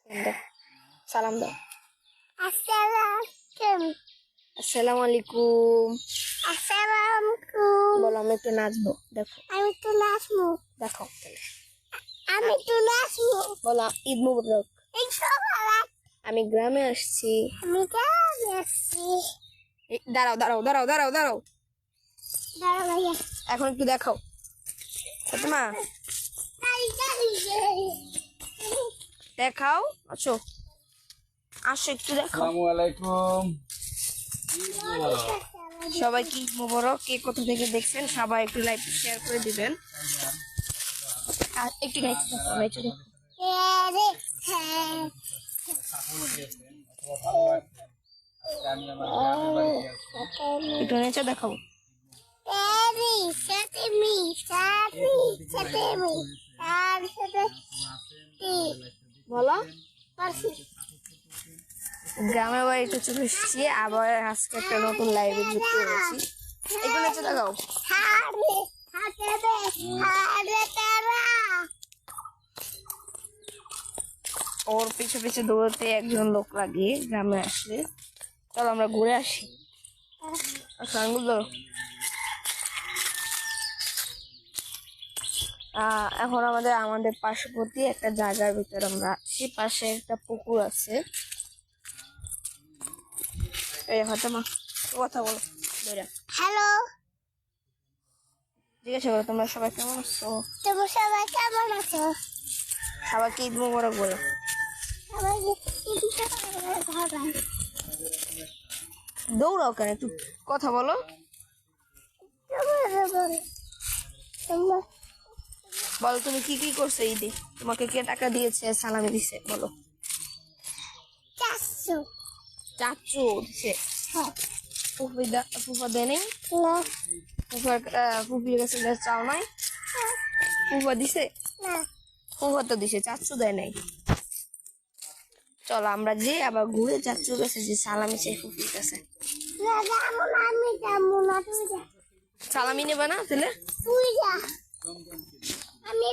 দাও, সালাম দাও। আসসালামু আলাইকুম। বলো আমি একটু নাচবো, দেখো আমি একটু নাচবো। দেখো তাহলে। আমি একটু নাচবো। বলো ঈদ মুবারক। আমি গ্রামে আসছি। আমি গ্রামে আসছি। দাঁড়াও দাঁড়াও দাঁড়াও দাঁড়াও দাঁড়াও, দাঁড়া ভাইয়া। এখন একটু দেখাও ফাতেমা, দেখাও। আসো আসো একটু দেখাও। আসসালামু আলাইকুম। সবাইকে ঈদ মুবারক। কে কোথা থেকে দেখছেন সবাই একটু লাইক শেয়ার করে দিবেন। আর একটু নাইচে দেখো, নাইচে দেখো। একটু নেচে দেখাও। বলো গ্রামের বাড়িতে চলে এসেছি, আবার আজকে একটা নতুন লাইভে যুক্ত হয়েছি। একটু নেচে দেখাও। ওর পিছু পিছু দৌড়াতে একজন লোক লাগিয়ে গ্রামে আসলে। চলো আমরা ঘুরে আসি। আঙ্গুল ধরো। এখন আমাদের পার্শ্ববর্তী একটা জায়গার ভিতরে আমরা আছি। পাশে একটা পুকুর আছে। এই হয়তো মা কথা বলো। হ্যালো, জিজ্ঞাসা করো তোমরা সবাই কেমন আছো? তোমরা সবাই কেমন আছো? সবাইকে ঈদ মুবারক বলো। দৌড়াও কেন, একটু কথা বলো। বলো তুমি কি কি করছো ঈদে? তোমাকে কে টাকা দিয়েছে, সালামি দিছে? বলো। চাচু দিছে? ফুফা দেয় নাই? ফুফির কাছে চাও নাই? ফুফা দিছে? ফুফা তো দিছে, চাচু দেয় নাই। চলো আমরা যে আবার ঘুরে চাচুর কাছে যে সালামি চাই ফুফির কাছে। সালামি নেবা না তাহলে? আমি